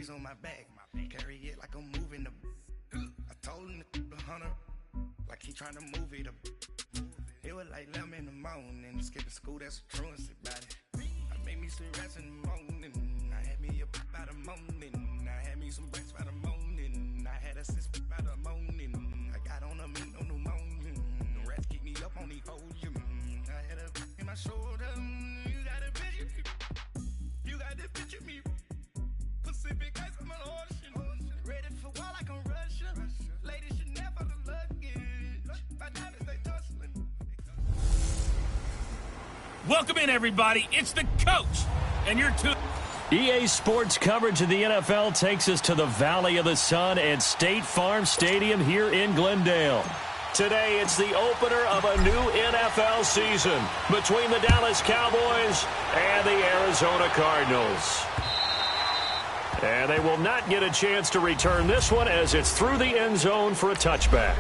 G's on my back. Carry it like I'm moving the. I told him to the hunter, like he trying to move it up. It was like 11 in the morning. Skipping school, that's a truancy about it. I made me some rest in the morning. I had me a pop by the morning. I had me some breaks by the morning. I had a sis by the morning. I got on a meat on the morning. The rats keep me up on the podium. I had a in my shoulder. You got a picture me. You got this picture me. Pacific ice on my ocean. Ready for war like I'm Russia. Ladies should never the luggage. My diamonds they tussling. Welcome in, everybody. It's the coach, and you're tuned. EA Sports coverage of the NFL takes us to the Valley of the Sun at State Farm Stadium here in Glendale. Today, it's the opener of a new NFL season between the Dallas Cowboys and the Arizona Cardinals. And they will not get a chance to return this one as it's through the end zone for a touchback.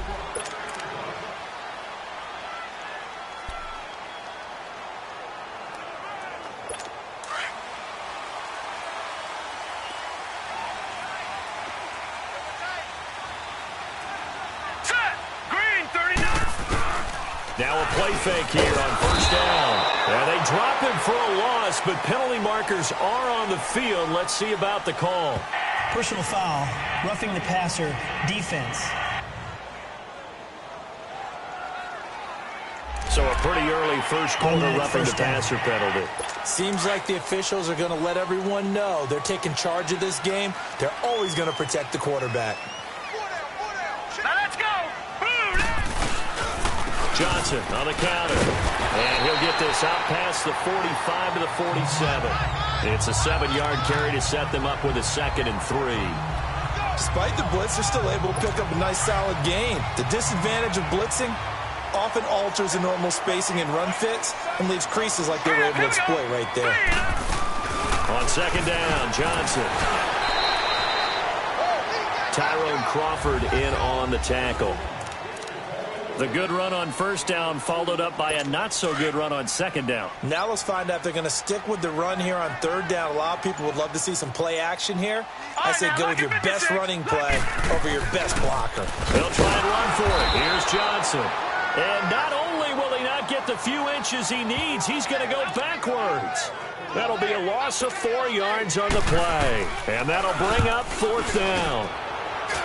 Now a play fake here on first down. And they drop him for a loss, but penalty markers are on the field. Let's see about the call. Personal foul, roughing the passer, defense. So a pretty early first quarter roughing the passer penalty. Seems like the officials are going to let everyone know they're taking charge of this game. They're always going to protect the quarterback. Now let's go. Johnson on the counter. And he'll get this out past the 45 to the 47. It's a 7-yard carry to set them up with a 2nd and 3. Despite the blitz, they're still able to pick up a nice solid gain. The disadvantage of blitzing often alters the normal spacing and run fits and leaves creases like they were able to exploit right there. On 2nd down, Johnson. Tyrone Crawford in on the tackle. The good run on first down followed up by a not-so-good run on 2nd down. Now let's find out if they're going to stick with the run here on 3rd down. A lot of people would love to see some play action here. I say go with your best running play over your best blocker. They'll try and run for it. Here's Johnson. And not only will he not get the few inches he needs, he's going to go backwards. That'll be a loss of 4 yards on the play. And that'll bring up 4th down.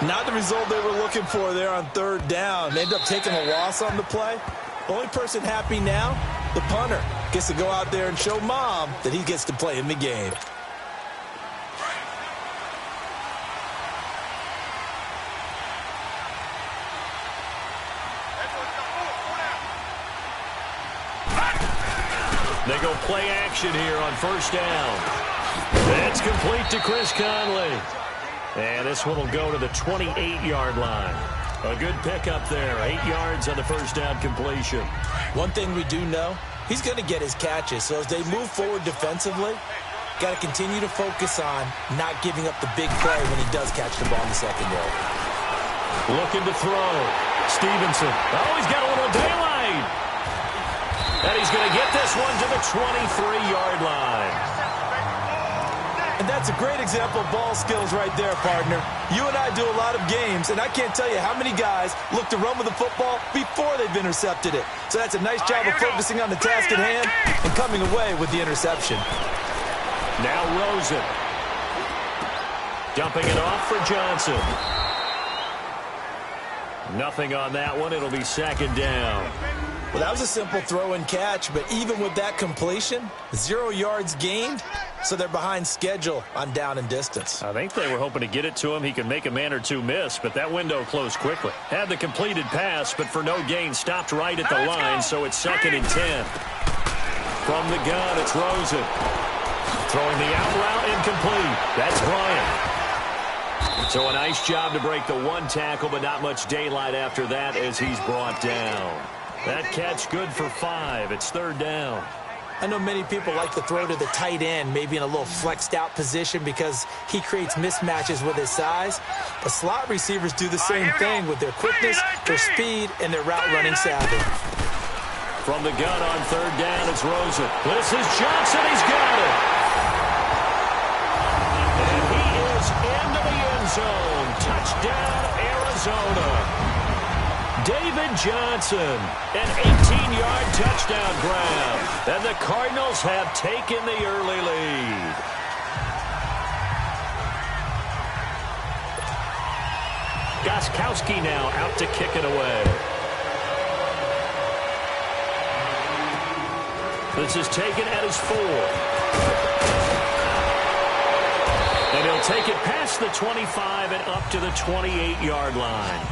Not the result they were looking for there on 3rd down. They end up taking a loss on the play. Only person happy now, the punter. Gets to go out there and show mom that he gets to play in the game. They go play action here on first down. That's complete to Chris Conley. And this one will go to the 28-yard line. A good pickup there. 8 yards on the first down completion. One thing we do know, he's going to get his catches. So as they move forward defensively, got to continue to focus on not giving up the big play when he does catch the ball in the secondary. Looking to throw. Stevenson. Oh, he's got a little daylight. And he's going to get this one to the 23-yard line. And that's a great example of ball skills right there, partner. You and I do a lot of games, and I can't tell you how many guys look to run with the football before they've intercepted it. So that's a nice job of focusing on the task at hand and coming away with the interception. Now Rosen. Dumping it off for Johnson. Nothing on that one. It'll be 2nd down. Well, that was a simple throw and catch, but even with that completion, 0 yards gained, so they're behind schedule on down and distance. I think they were hoping to get it to him. He could make a man or two miss, but that window closed quickly. Had the completed pass, but for no gain, stopped right at the line, so it's 2nd and 10. From the gun, it's Rosen. Throwing the out route incomplete. That's Bryant. So a nice job to break the one tackle, but not much daylight after that as he's brought down. That catch good for 5. It's 3rd down. I know many people like to throw to the tight end, maybe in a little flexed out position because he creates mismatches with his size. But slot receivers do the same thing with their quickness, their speed, and their route running savvy. From the gun on 3rd down, it's Rosen. This is Johnson. He's got it. And he is in end zone. Touchdown, Arizona. David Johnson, an 18-yard touchdown grab. And the Cardinals have taken the early lead. Gostkowski now out to kick it away. This is taken at his 4. And he'll take it past the 25 and up to the 28-yard line.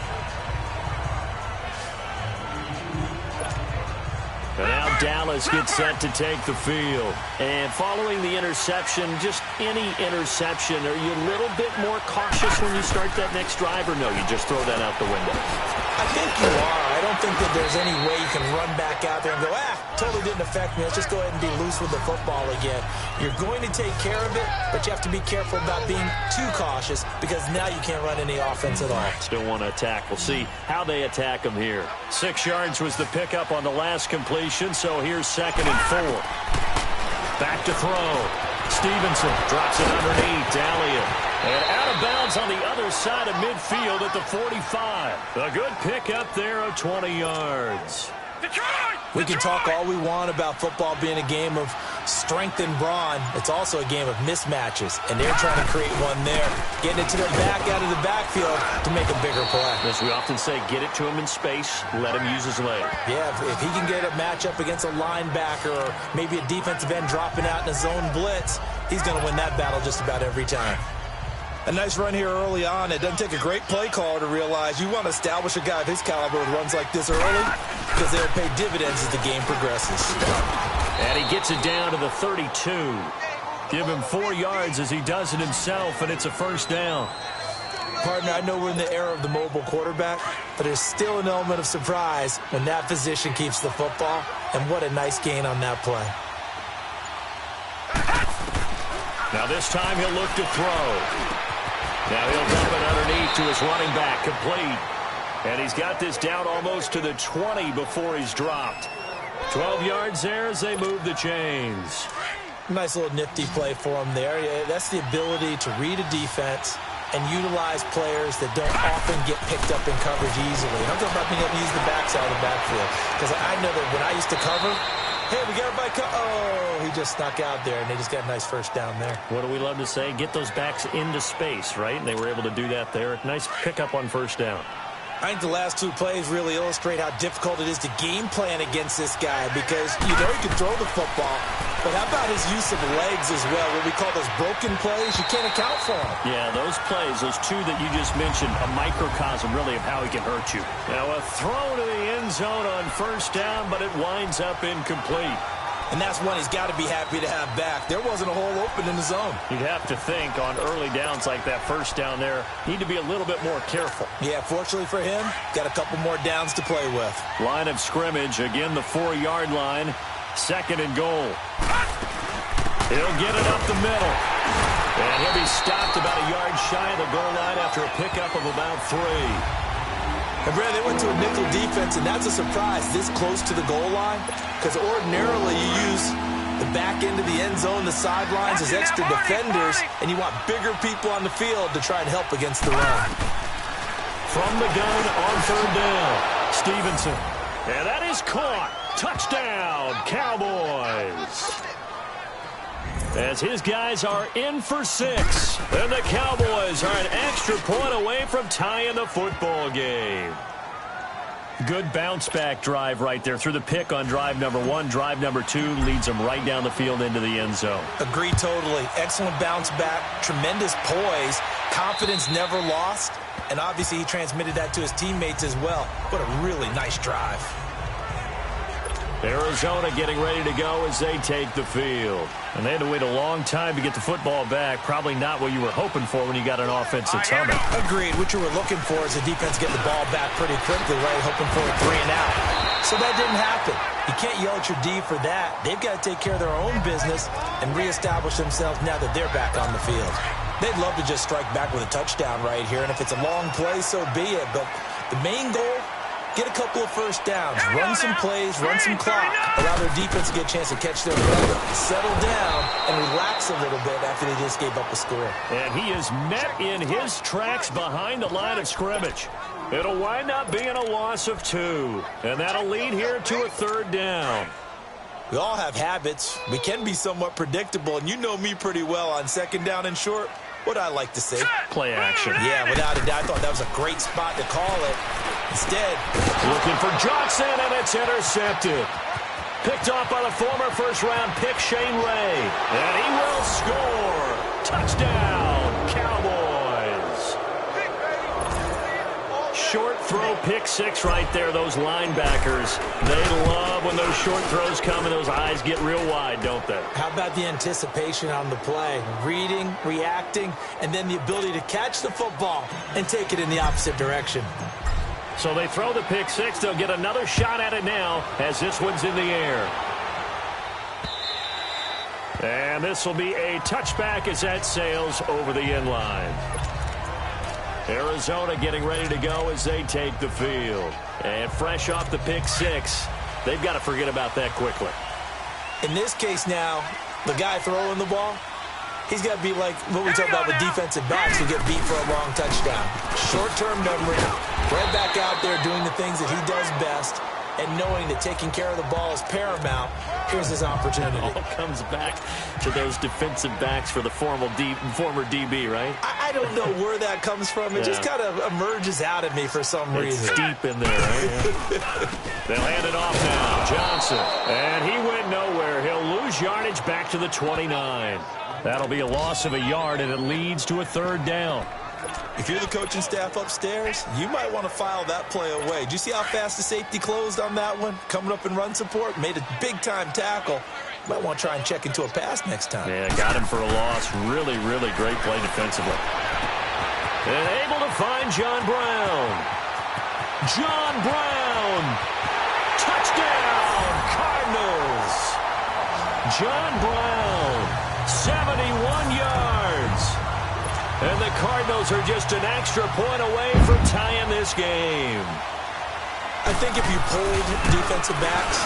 And now Dallas gets set to take the field. And following the interception, just any interception, are you a little bit more cautious when you start that next drive, or no, you just throw that out the window? I think you are. I don't think that there's any way you can run back out there and go, totally didn't affect me. Let's just go ahead and be loose with the football again. You're going to take care of it, but you have to be careful about being too cautious because now you can't run any offense at all. Still want to attack. We'll see how they attack him here. 6 yards was the pickup on the last completion, so here's 2nd and 4. Back to throw. Stevenson drops it underneath. Elliott. And out of bounds on the other side of midfield at the 45. A good pickup there of 20 yards. We can talk all we want about football being a game of strength and brawn. It's also a game of mismatches, and they're trying to create one there, getting it to the back out of the backfield to make a bigger play. As we often say, get it to him in space, let him use his leg. Yeah, if he can get a matchup against a linebacker or maybe a defensive end dropping out in a zone blitz, he's going to win that battle just about every time. A nice run here early on. It doesn't take a great play caller to realize you want to establish a guy of his caliber with runs like this early because they'll pay dividends as the game progresses. And he gets it down to the 32. Give him 4 yards as he does it himself, and it's a first down. Partner, I know we're in the era of the mobile quarterback, but there's still an element of surprise when that position keeps the football, and what a nice gain on that play. Now this time he'll look to throw. Now he'll dump it underneath to his running back, complete. And he's got this down almost to the 20 before he's dropped. 12 yards there as they move the chains. Nice little nifty play for him there. That's the ability to read a defense and utilize players that don't often get picked up in coverage easily. And I'm talking about being able to use the backside of the backfield. Because I know that when I used to cover, hey, we got everybody he just snuck out there, and they just got a nice first down there. What do we love to say? Get those backs into space, right? And they were able to do that there. Nice pickup on first down. I think the last 2 plays really illustrate how difficult it is to game plan against this guy because you know he can throw the football, but how about his use of legs as well? What we call those broken plays, you can't account for them. Yeah, those plays, those 2 that you just mentioned, a microcosm really of how he can hurt you. Now a throw to the end zone on first down, but it winds up incomplete. And that's one he's got to be happy to have back. There wasn't a hole open in the zone. You'd have to think on early downs like that first down there, need to be a little bit more careful. Yeah, fortunately for him, got a couple more downs to play with. Line of scrimmage, again the 4-yard line, 2nd and goal. He'll get it up the middle. And he'll be stopped about a yard shy of the goal line after a pickup of about 3. And Brad, they went to a nickel defense, and that's a surprise this close to the goal line because ordinarily you use the back end of the end zone, the sidelines as extra defenders, and you want bigger people on the field to try and help against the run. From the gun on 3rd down, Stevenson. And that is caught. Touchdown, Cowboys. As his guys are in for 6. And the Cowboys are an extra point away from tying the football game. Good bounce-back drive right there through the pick on drive number 1. Drive number 2 leads them right down the field into the end zone. Agree totally. Excellent bounce-back, tremendous poise, confidence never lost, and obviously he transmitted that to his teammates as well. What a really nice drive. Arizona getting ready to go as they take the field. And they had to wait a long time to get the football back. Probably not what you were hoping for when you got an offense that's humming. Agreed. What you were looking for is the defense getting the ball back pretty quickly, right? Hoping for a 3 and out. So that didn't happen. You can't yell at your D for that. They've got to take care of their own business and reestablish themselves now that they're back on the field. They'd love to just strike back with a touchdown right here. And if it's a long play, so be it. But the main goal get a couple of first downs, run some plays, run some clock, allow their defense to get a chance to catch their breath, settle down, and relax a little bit after they just gave up a score. And he is met in his tracks behind the line of scrimmage. It'll wind up being a loss of 2, and that'll lead here to a 3rd down. We all have habits. We can be somewhat predictable, and you know me pretty well on 2nd down and short. What I like to say? Play action. Yeah, without a doubt. I thought that was a great spot to call it. Instead, looking for Johnson, and it's intercepted. Picked off by the former first-round pick, Shane Ray. And he will score. Touchdown, Cowboys. Short throw, pick 6 right there. Those linebackers, they love when those short throws come and those eyes get real wide, don't they? How about the anticipation on the play? Reading, reacting, and then the ability to catch the football and take it in the opposite direction. So they throw the pick 6. They'll get another shot at it now as this one's in the air. And this will be a touchback as that sails over the end line. Arizona getting ready to go as they take the field. And fresh off the pick 6, they've got to forget about that quickly. In this case now, the guy throwing the ball, he's got to be like what we talk about with defensive backs who get beat for a long touchdown. Short-term memory, right back out there doing the things that he does best, and knowing that taking care of the ball is paramount. Here's his opportunity. It all comes back to those defensive backs for the former DB, right? I don't know where that comes from. It just kind of emerges out of me for some reason. It's deep in there, right? They'll hand it off now. Johnson. And he went nowhere. He'll lose yardage back to the 29. That'll be a loss of a yard, and it leads to a 3rd down. If you're the coaching staff upstairs, you might want to file that play away. Did you see how fast the safety closed on that one? Coming up in run support, made a big-time tackle. Might want to try and check into a pass next time. Yeah, got him for a loss. Really, really great play defensively. And able to find John Brown. John Brown. Touchdown, Cardinals. John Brown, 71 yards. And the Cardinals are just an extra point away from tying this game. I think if you polled defensive backs,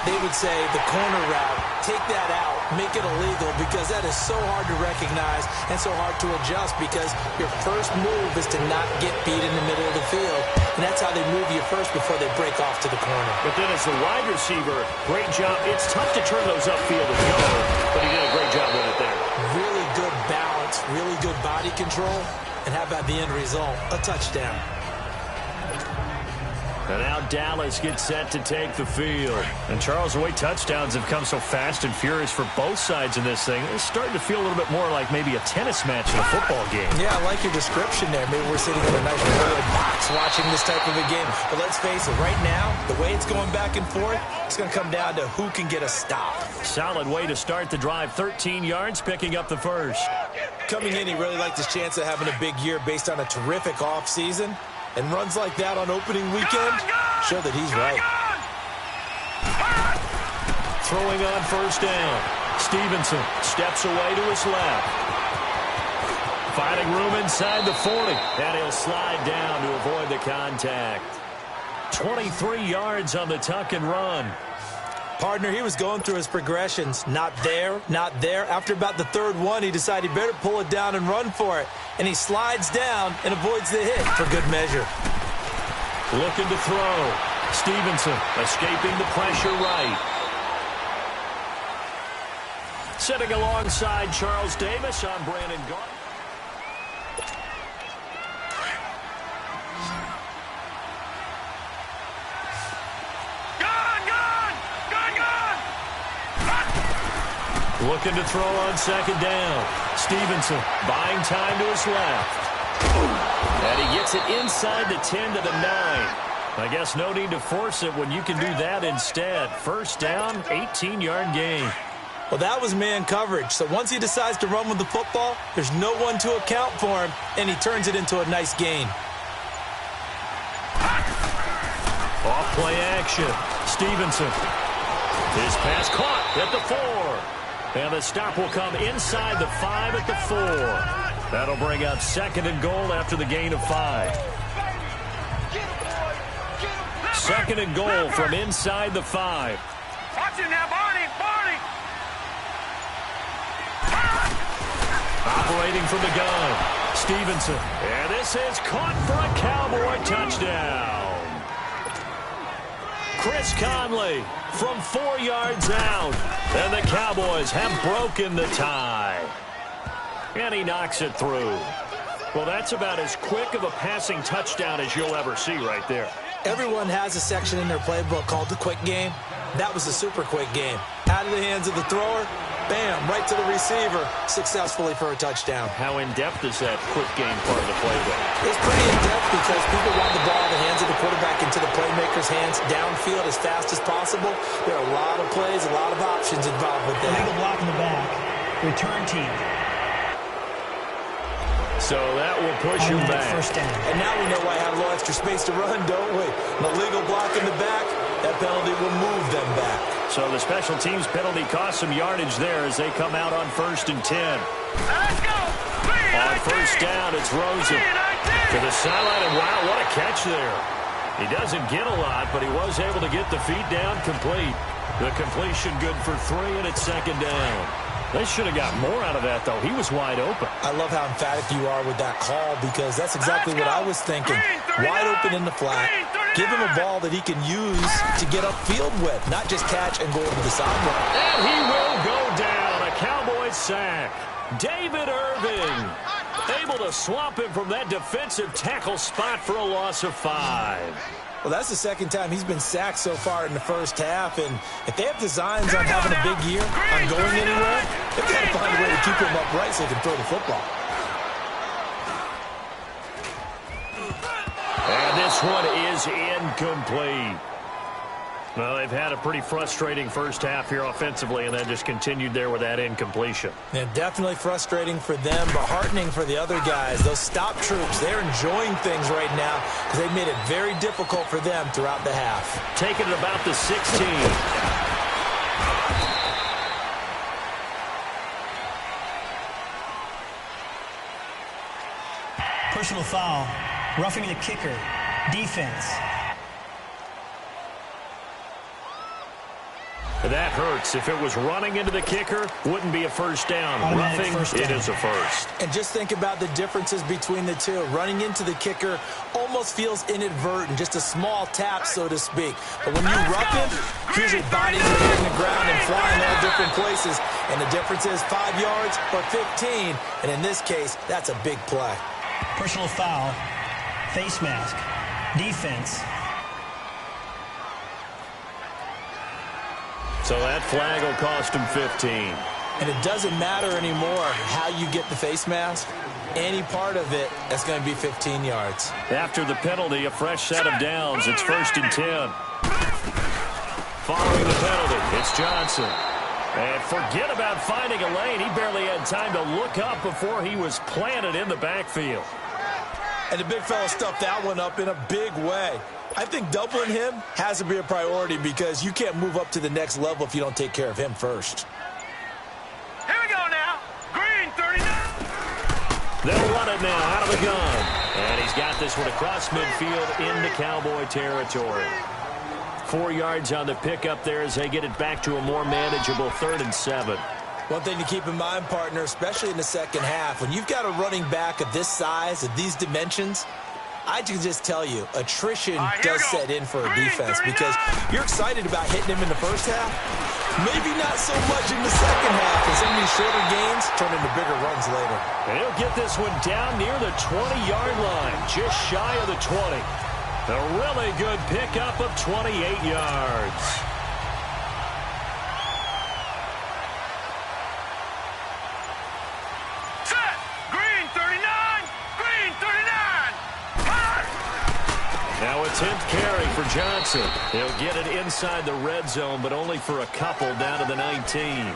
they would say the corner route, take that out, make it illegal, because that is so hard to recognize and so hard to adjust, because your first move is to not get beat in the middle of the field. And that's how they move you first before they break off to the corner. But then as the wide receiver, great job. It's tough to turn those upfield and go, but he did a great job with it there. Really good balance, really good body control, and how about the end result? A touchdown. And now Dallas gets set to take the field. And Charles, the way touchdowns have come so fast and furious for both sides in this thing, it's starting to feel a little bit more like maybe a tennis match in a football game. Yeah, I like your description there. Maybe we're sitting in a nice royal box watching this type of a game. But let's face it, right now, the way it's going back and forth, it's going to come down to who can get a stop. Solid way to start the drive. 13 yards, picking up the first. Coming in, he really liked his chance of having a big year based on a terrific offseason. And runs like that on opening weekend show that he's right. Throwing on first down. Stevenson steps away to his left. Finding room inside the 40. And he'll slide down to avoid the contact. 23 yards on the tuck and run. Partner, he was going through his progressions. Not there, not there. After about the 3rd one, he decided he better pull it down and run for it. And he slides down and avoids the hit for good measure. Looking to throw. Stevenson escaping the pressure right. Sitting alongside Charles Davis, I'm Brandon Gardner. Looking to throw on second down. Stevenson buying time to his left. And he gets it inside the 10 to the 9. I guess no need to force it when you can do that instead. First down, 18-yard gain. Well, that was man coverage. So once he decides to run with the football, there's no one to account for him, and he turns it into a nice gain. Off play action. Stevenson. His pass caught at the 4. And the stop will come inside the 5 at the 4. That'll bring up 2nd and goal after the gain of 5. second and goal from inside the 5. Watch it now, Barney. Operating from the gun, Stevenson. And this is caught for a Cowboy touchdown. Chris Conley from 4 yards out. And the Cowboys have broken the tie. And he knocks it through. Well, that's about as quick of a passing touchdown as you'll ever see right there. Everyone has a section in their playbook called the quick game. That was a super quick game. Out of the hands of the thrower, bam, right to the receiver, successfully for a touchdown. How in-depth is that quick game part of the playbook? It's pretty in-depth because people want the ball in the hands of the quarterback into the playmaker's hands downfield as fast as possible. There are a lot of plays, a lot of options involved with that. Illegal block in the back. Return team. So that will push him back. First down. And now we know why I have a little extra space to run, don't we? An illegal block in the back, that penalty will move them back. So the special teams penalty cost some yardage there as they come out on 1st and 10. Let's go. On first down, it's Rosen to the sideline, and wow, what a catch there. He doesn't get a lot, but he was able to get the feet down complete. The completion good for 3, and it's 2nd down. They should have got more out of that, though. He was wide open. I love how emphatic you are with that call because that's exactly what I was thinking. Wide open in the flat. Give him a ball that he can use to get upfield with, not just catch and go over the sideline. And he will go down. A Cowboys sack. David Irving able to swamp him from that defensive tackle spot for a loss of 5. Well, that's the second time he's been sacked so far in the first half, and if they have designs on having a big year, on going anywhere, they've got to find a way to keep him upright so he can throw the football. And this one is incomplete. Well, they've had a pretty frustrating first half here offensively, and then just continued there with that incompletion. Yeah, definitely frustrating for them, but heartening for the other guys. Those stop troops, they're enjoying things right now because they've made it very difficult for them throughout the half. Taking it about the 16. Personal foul. Roughing the kicker. Defense. That hurts. If it was running into the kicker, wouldn't be a first down. Roughing, it is a first. And just think about the differences between the two. Running into the kicker almost feels inadvertent, just a small tap, so to speak. But when you rough him, usually bodies are hitting the ground and flying all different places. And the difference is 5 yards or 15. And in this case, that's a big play. Personal foul. Face mask. Defense. So that flag will cost him 15. And it doesn't matter anymore how you get the face mask. Any part of it, that's going to be 15 yards. After the penalty, a fresh set of downs. It's 1st and 10. Following the penalty, it's Johnson. And forget about finding a lane. He barely had time to look up before he was planted in the backfield. And the big fella stuffed that one up in a big way. I think doubling him has to be a priority because you can't move up to the next level if you don't take care of him first. Here we go now. Green, 39. They'll run it now out of the gun. And he's got this one across midfield into Cowboy territory. 4 yards on the pickup there as they get it back to a more manageable 3rd and 7. One thing to keep in mind, partner, especially in the second half, when you've got a running back of this size, of these dimensions, I can just tell you, attrition does set in for a defense because you're excited about hitting him in the first half. Maybe not so much in the second half, and some of these shorter gains turn into bigger runs later. And he'll get this one down near the 20-yard line, just shy of the 20. A really good pickup of 28 yards. Now a 10th carry for Johnson. He'll get it inside the red zone, but only for a couple down to the 19.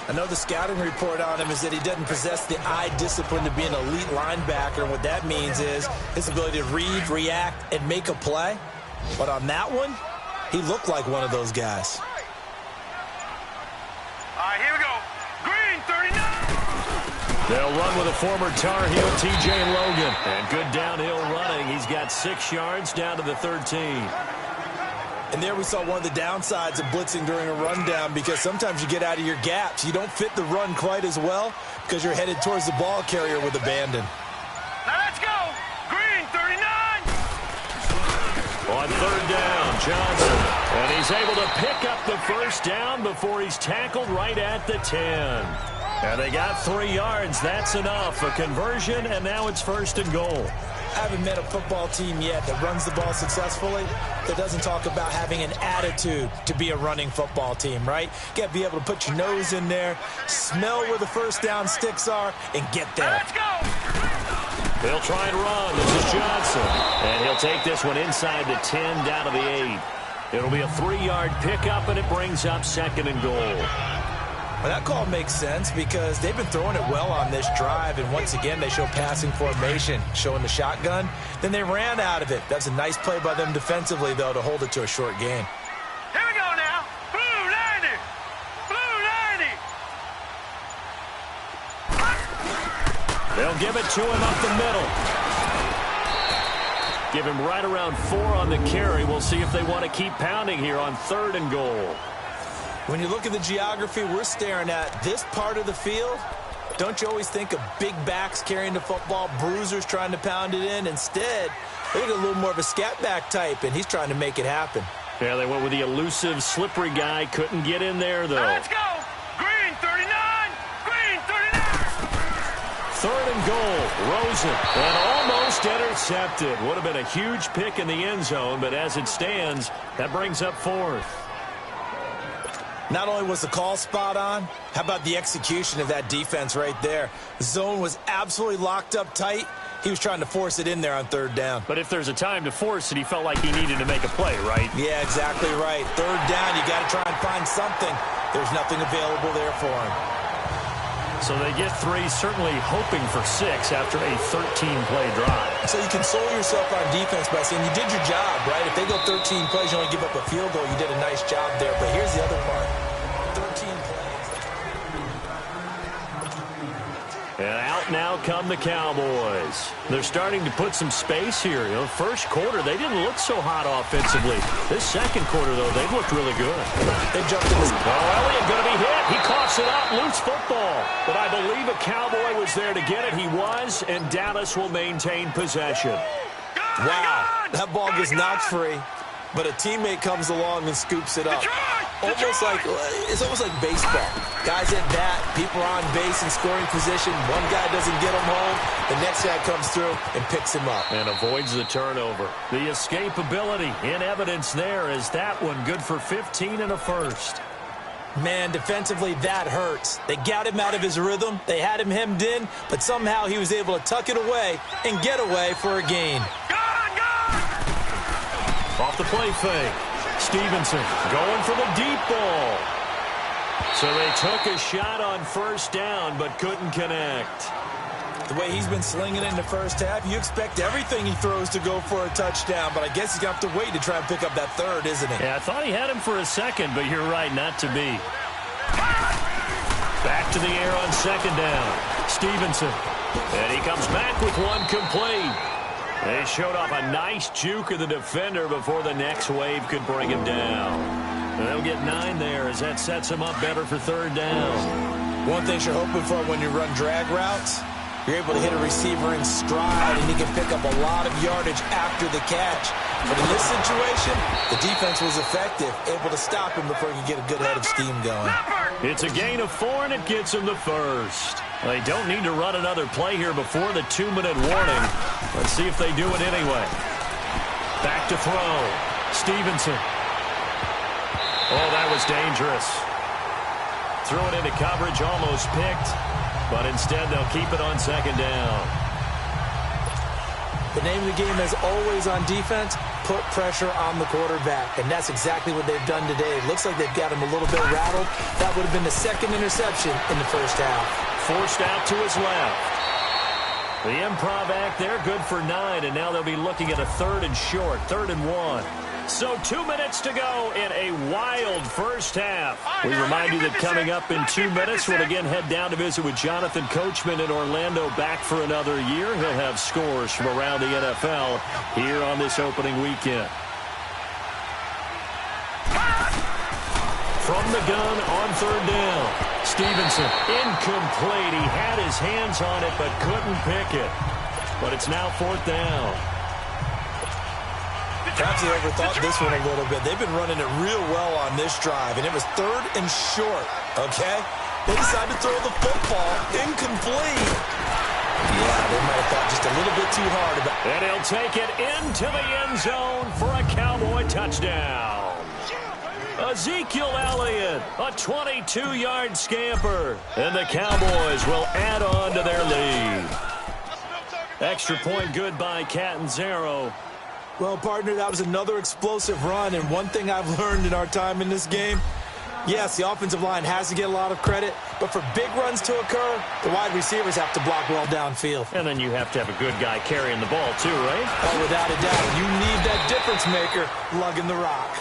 I know the scouting report on him is that he doesn't possess the eye discipline to be an elite linebacker. What that means is his ability to read, react, and make a play. But on that one, he looked like one of those guys. All right, here we go. Green, 39. They'll run with a former Tar Heel, T.J. Logan. And good downhill running. He's got 6 yards down to the 13. And there we saw one of the downsides of blitzing during a rundown, because sometimes you get out of your gaps. You don't fit the run quite as well because you're headed towards the ball carrier with abandon. Now let's go. Green, 39. On third down, Johnson. And he's able to pick up the first down before he's tackled right at the 10. And they got 3 yards. That's enough. A conversion, and now it's 1st and goal. I haven't met a football team yet that runs the ball successfully that doesn't talk about having an attitude to be a running football team, right? You got to be able to put your nose in there, smell where the first down sticks are, and get there. Let's go. They'll try and run. This is Johnson. And he'll take this one inside the 10 down to the 8. It'll be a 3-yard pickup, and it brings up 2nd and goal. Well, that call makes sense because they've been throwing it well on this drive, and once again they show passing formation, showing the shotgun. Then they ran out of it. That's a nice play by them defensively, though, to hold it to a short gain. Here we go now. Blue 90. Blue 90. They'll give it to him up the middle. Give him right around 4 on the carry. We'll see if they want to keep pounding here on 3rd and goal. When you look at the geography we're staring at, this part of the field, don't you always think of big backs carrying the football, bruisers trying to pound it in? Instead, they get a little more of a scat back type, and he's trying to make it happen. Yeah, they went with the elusive, slippery guy. Couldn't get in there, though. Let's go. Green, 39. Green, 39. 3rd and goal. Rosen. And almost intercepted. Would have been a huge pick in the end zone, but as it stands, that brings up 4th. Not only was the call spot on, how about the execution of that defense right there? The zone was absolutely locked up tight. He was trying to force it in there on 3rd down. But if there's a time to force it, he felt like he needed to make a play, right? Yeah, exactly right. 3rd down, you got to try and find something. There's nothing available there for him. So they get 3, certainly hoping for 6 after a 13-play drive. So you console yourself on defense by saying you did your job, right? If they go 13 plays, you only give up a field goal, you did a nice job there. But here's the other part. 13 plays. And out now come the Cowboys. They're starting to put some space here. You know, first quarter, they didn't look so hot offensively. This second quarter, though, they've looked really good. They jumped in this. Elliott going to be hit. He coughs it up. Loose football. But I believe a Cowboy was there to get it. He was, and Dallas will maintain possession. Wow, that ball gets knocked free, but a teammate comes along and scoops it up. It's almost like baseball. Guys at bat, people are on base in scoring position. One guy doesn't get him home. The next guy comes through and picks him up. And avoids the turnover. The escapability in evidence there is that one good for 15 and a first. Man, defensively, that hurts. They got him out of his rhythm. They had him hemmed in, but somehow he was able to tuck it away and get away for a gain. Off the play fake. Stevenson going for the deep ball. So they took a shot on 1st down, but couldn't connect. The way he's been slinging it in the first half, you expect everything he throws to go for a touchdown, but I guess he's got to wait to try and pick up that 3rd, isn't he? Yeah, I thought he had him for a second, but you're right, not to be. Back to the air on 2nd down. Stevenson. And he comes back with one complete. They showed off a nice juke of the defender before the next wave could bring him down. And they'll get 9 there as that sets him up better for 3rd down. One thing you're hoping for when you run drag routes, you're able to hit a receiver in stride, and he can pick up a lot of yardage after the catch. But in this situation, the defense was effective, able to stop him before he could get a good head of steam going. It's a gain of 4, and it gets him the first. They don't need to run another play here before the 2-minute warning. Let's see if they do it anyway. Back to throw. Stevenson. Oh, that was dangerous. Threw it into coverage, almost picked. But instead, they'll keep it on 2nd down. The name of the game is always on defense, put pressure on the quarterback. And that's exactly what they've done today. It looks like they've got him a little bit rattled. That would have been the 2nd interception in the first half. Forced out to his left. The improv act there, good for 9. And now they'll be looking at a 3rd and short, 3rd and 1. So 2 minutes to go in a wild first half. We remind you that coming up in 2 minutes, we'll again head down to visit with Jonathan Coachman in Orlando, back for another year. He'll have scores from around the NFL here on this opening weekend. from the gun on third down. Stevenson, incomplete. He had his hands on it but couldn't pick it. But it's now fourth down. Perhaps they overthought this one a little bit. They've been running it real well on this drive, and it was third and short, okay? They decided to throw the football incomplete. Yeah, they might have thought just a little bit too hard about it. And he'll take it into the end zone for a Cowboy touchdown. Ezekiel Elliott, a 22-yard scamper. And the Cowboys will add on to their lead. Extra point good by Catanzaro. Well, partner, that was another explosive run, and one thing I've learned in our time in this game, yes, the offensive line has to get a lot of credit, but for big runs to occur, the wide receivers have to block well downfield. And then you have to have a good guy carrying the ball too, right? Oh, without a doubt. You need that difference maker lugging the rock.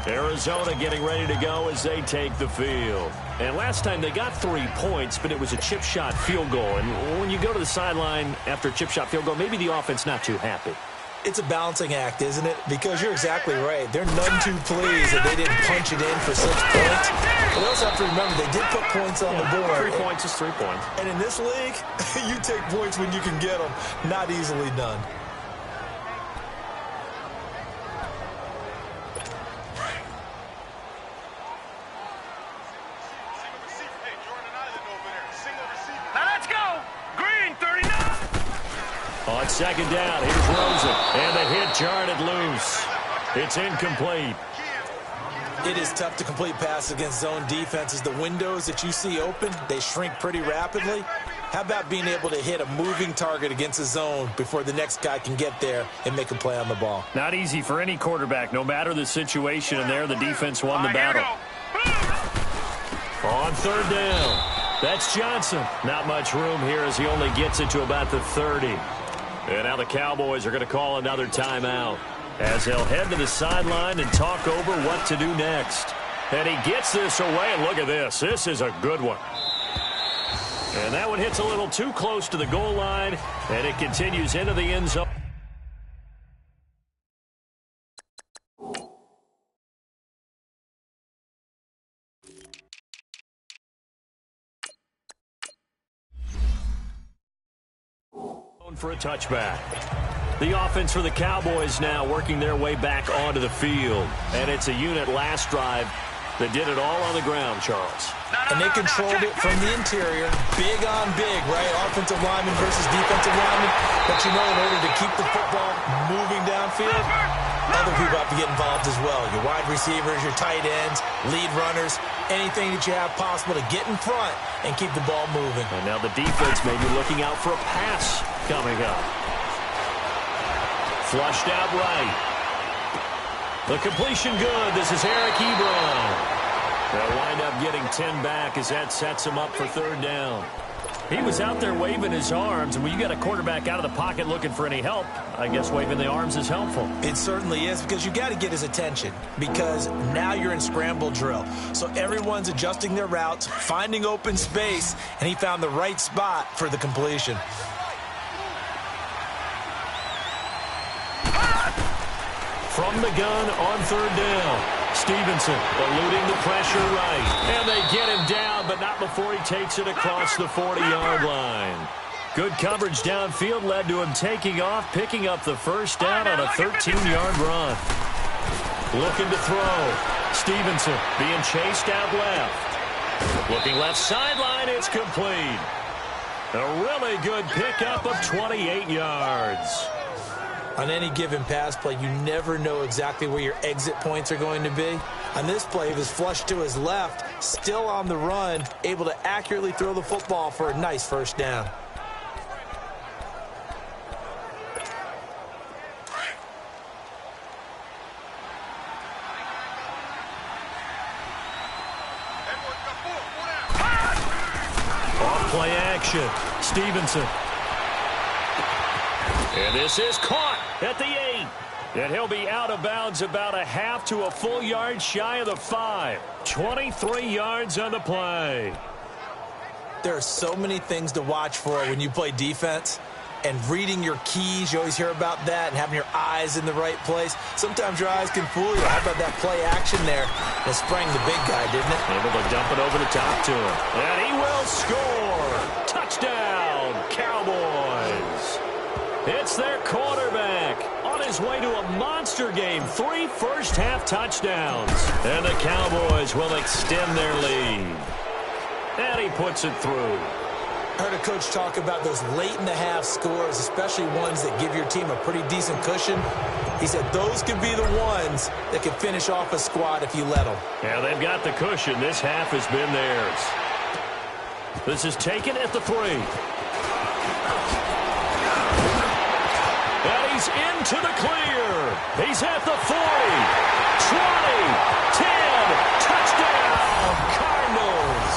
Arizona getting ready to go as they take the field. And last time they got 3 points, but it was a chip shot field goal. And when you go to the sideline after a chip shot field goal, maybe the offense not too happy. It's a balancing act, isn't it? Because you're exactly right. They're none too pleased that they didn't punch it in for 6 points. But they also have to remember they did put points on the board. 3 points is 3 points. And in this league, you take points when you can get them. Not easily done. On second down, here's Rosen. And the hit jarred it loose. It's incomplete. It is tough to complete passes against zone defenses. The windows that you see open, they shrink pretty rapidly. How about being able to hit a moving target against a zone before the next guy can get there and make a play on the ball? Not easy for any quarterback, no matter the situation. And there, the defense won the battle. On third down, that's Johnson. Not much room here as he only gets it to about the 30. And now the Cowboys are going to call another timeout as they'll head to the sideline and talk over what to do next. And he gets this away, and look at this. This is a good one. And that one hits a little too close to the goal line, and it continues into the end zone. For a touchback. The offense for the Cowboys now working their way back onto the field. And it's a unit last drive that did it all on the ground, Charles. And they controlled it from the interior. Big on big, right? Offensive lineman versus defensive lineman. But you know, in order to keep the football moving downfield, other people have to get involved as well. Your wide receivers, your tight ends, lead runners, anything that you have possible to get in front and keep the ball moving. And now the defense may be looking out for a pass coming up. Flushed out right. The completion good. This is Eric Ebron. They'll wind up getting 10 back as that sets him up for third down. He was out there waving his arms, and when you got a quarterback out of the pocket looking for any help, I guess waving the arms is helpful. It certainly is, because you got to get his attention, because now you're in scramble drill. So everyone's adjusting their routes, finding open space, and he found the right spot for the completion. From the gun on third down. Stevenson eluding the pressure right. And they get him down, but not before he takes it across the 40-yard line. Good coverage downfield led to him taking off, picking up the first down on a 13-yard run. Looking to throw. Stevenson being chased out left. Looking left sideline, it's complete. A really good pickup of 28 yards. On any given pass play, you never know exactly where your exit points are going to be. On this play, he was flushed to his left, still on the run, able to accurately throw the football for a nice first down. Off play action. Stevenson. And this is caught at the 8. And he'll be out of bounds about a half to a full yard shy of the 5. 23 yards on the play. There are so many things to watch for when you play defense. and reading your keys. You always hear about that, and having your eyes in the right place. Sometimes your eyes can fool you. How about that play action there? That sprang the big guy, didn't it? Able to dump it over the top to him. And he will score. Touchdown, Cowboys. It's their quarterback on his way to a monster game. 3 first-half touchdowns. And the Cowboys will extend their lead. And he puts it through. I heard a coach talk about those late-in-the-half scores, especially ones that give your team a pretty decent cushion. He said those could be the ones that can finish off a squad if you let them. Yeah, they've got the cushion. This half has been theirs. This is taken at the 3. And he's into the clear. He's at the 40, 20, 10, touchdown, Cardinals.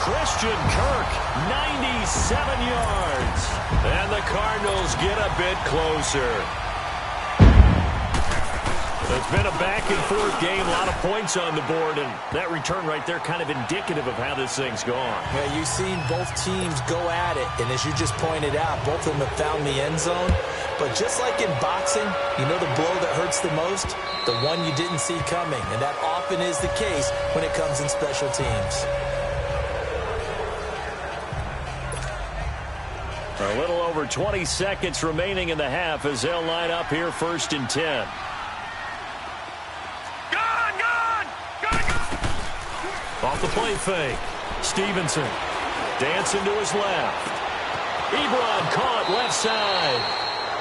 Christian Kirk, 97 yards. And the Cardinals get a bit closer. It's been a back-and-forth game, a lot of points on the board, and that return right there kind of indicative of how this thing's gone. Yeah, you've seen both teams go at it, and as you just pointed out, both of them have found the end zone. But just like in boxing, you know the blow that hurts the most? The one you didn't see coming, and that often is the case when it comes in special teams. A little over 20 seconds remaining in the half as they'll line up here 1st and 10. Off the play fake. Stevenson dancing to his left. Ebron caught left side.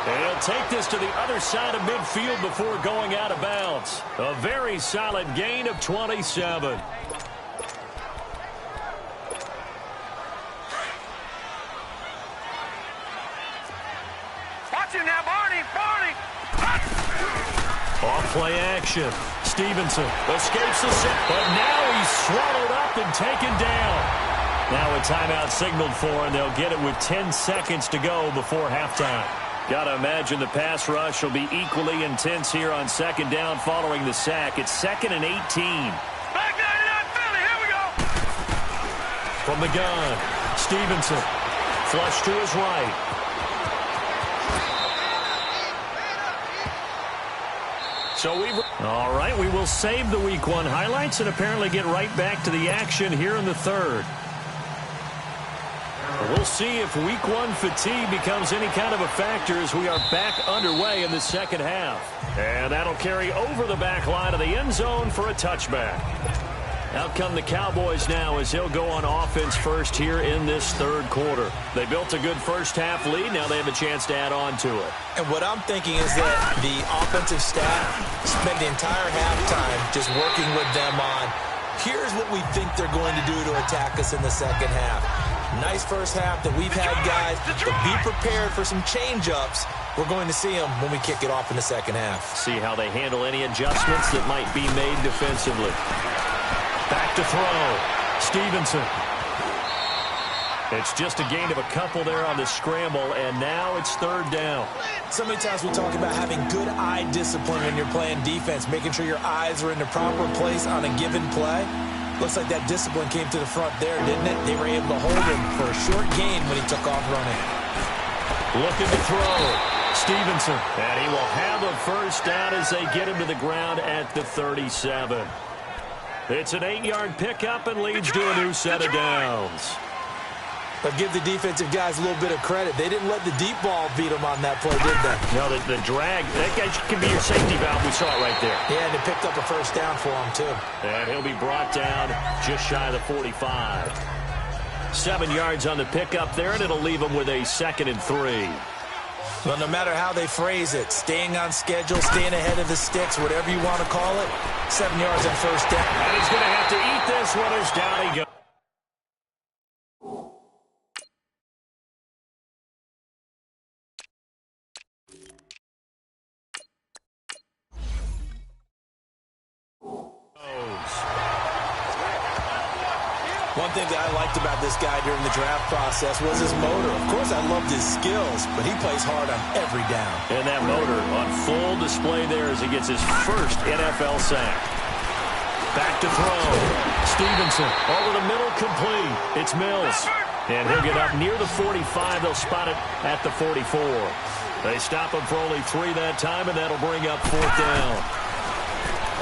And he'll take this to the other side of midfield before going out of bounds. A very solid gain of 27. Watch him now, Barney. Off play action. Stevenson escapes the set, but now he's swallowed up and taken down. Now a timeout signaled for, and they'll get it with 10 seconds to go before halftime. Got to imagine the pass rush will be equally intense here on 2nd down following the sack. It's 2nd and 18. Back 99 Philly, here we go. From the gun, Stevenson, flush to his right. All right, we will save the Week 1 highlights and apparently get right back to the action here in the 3rd. We'll see if Week 1 fatigue becomes any kind of a factor as we are back underway in the 2nd half. And that'll carry over the back line of the end zone for a touchback. Out come the Cowboys now as they'll go on offense first here in this 3rd quarter. They built a good first-half lead. Now they have a chance to add on to it. And what I'm thinking is that the offensive staff spent the entire halftime just working with them on, here's what we think they're going to do to attack us in the 2nd half. Nice first half that we've had, guys, but be prepared for some change-ups. We're going to see them when we kick it off in the 2nd half. See how they handle any adjustments that might be made defensively. Back to throw. Stevenson. It's just a gain of a couple there on the scramble, and now it's 3rd down. So many times we talk about having good eye discipline when you're playing defense, making sure your eyes are in the proper place on a given play. Looks like that discipline came to the front there, didn't it? They were able to hold him for a short gain when he took off running. Looking to throw. Stevenson. And he will have a first down as they get him to the ground at the 37. It's an 8-yard pickup and leads to a new set of downs. But give the defensive guys a little bit of credit. They didn't let the deep ball beat them on that play, did they? No, the drag, that guy can be your safety valve. We saw it right there. Yeah, and they picked up a first down for him, too. And he'll be brought down just shy of the 45. 7 yards on the pickup there, and it'll leave him with a 2nd and 3. Well, no matter how they phrase it, staying on schedule, staying ahead of the sticks, whatever you want to call it, 7 yards on first down. And he's going to have to eat this one as down he goes. One thing that I liked about this guy during the draft process was his motor. Of course, I loved his skills, but he plays hard on every down. And that motor on full display there as he gets his first NFL sack. Back to throw. Stevenson over the middle, complete. It's Mills. And he'll get up near the 45. They'll spot it at the 44. They stop him for only 3 that time, and that'll bring up 4th down.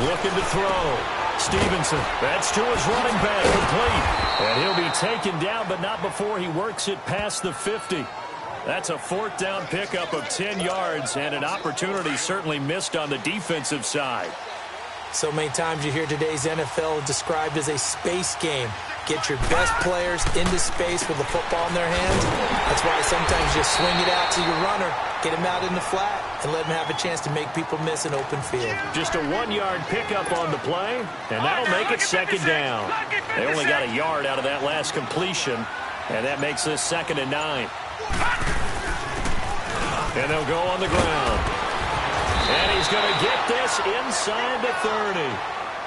Looking to throw. Stevenson, that's to his running back, complete. And he'll be taken down, but not before he works it past the 50. That's a 4th down pickup of 10 yards, and an opportunity certainly missed on the defensive side. So many times you hear today's NFL described as a space game. Get your best players into space with the football in their hands. That's why sometimes you swing it out to your runner, get him out in the flat, and let him have a chance to make people miss an open field. Just a 1-yard pickup on the play, and that'll make it 2nd down. They only got a yard out of that last completion, and that makes this 2nd and 9. And they'll go on the ground. And he's going to get this inside the 30.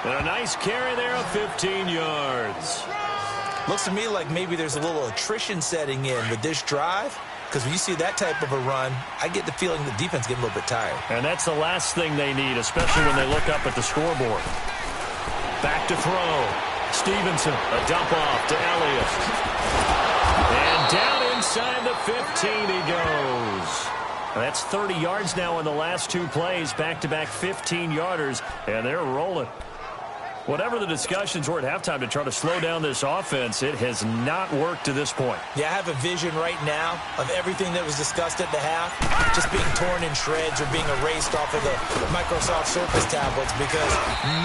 And a nice carry there of 15 yards. Looks to me like maybe there's a little attrition setting in with this drive, because when you see that type of a run, I get the feeling the defense getting a little bit tired. And that's the last thing they need, especially when they look up at the scoreboard. Back to throw. Stevenson, a dump off to Elliott. And down inside the 15 he goes. That's 30 yards now in the last 2 plays, back-to-back 15-yarders, and they're rolling. Whatever the discussions were at halftime to try to slow down this offense, it has not worked to this point. Yeah, I have a vision right now of everything that was discussed at the half just being torn in shreds or being erased off of the Microsoft Surface tablets, because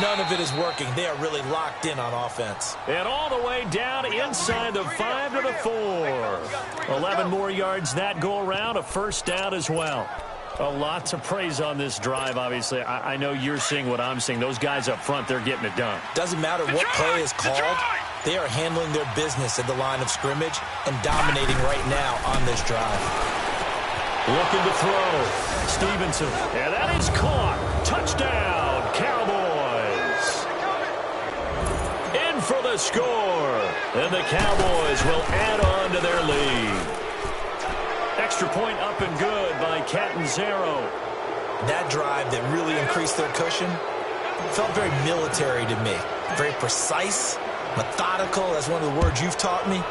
none of it is working. They are really locked in on offense. And all the way down inside the 5 to the 4. 11 more yards that go around, a 1st down as well. A lot to praise on this drive, obviously. I know you're seeing what I'm seeing. Those guys up front, they're getting it done. Doesn't matter what play is called. They are handling their business at the line of scrimmage and dominating right now on this drive. Looking to throw. Stevenson. And that is caught. Touchdown, Cowboys. In for the score. And the Cowboys will add on to their lead. Extra point up and good by Catanzaro. That drive that really increased their cushion felt very military to me. Very precise, methodical. That's one of the words you've taught me.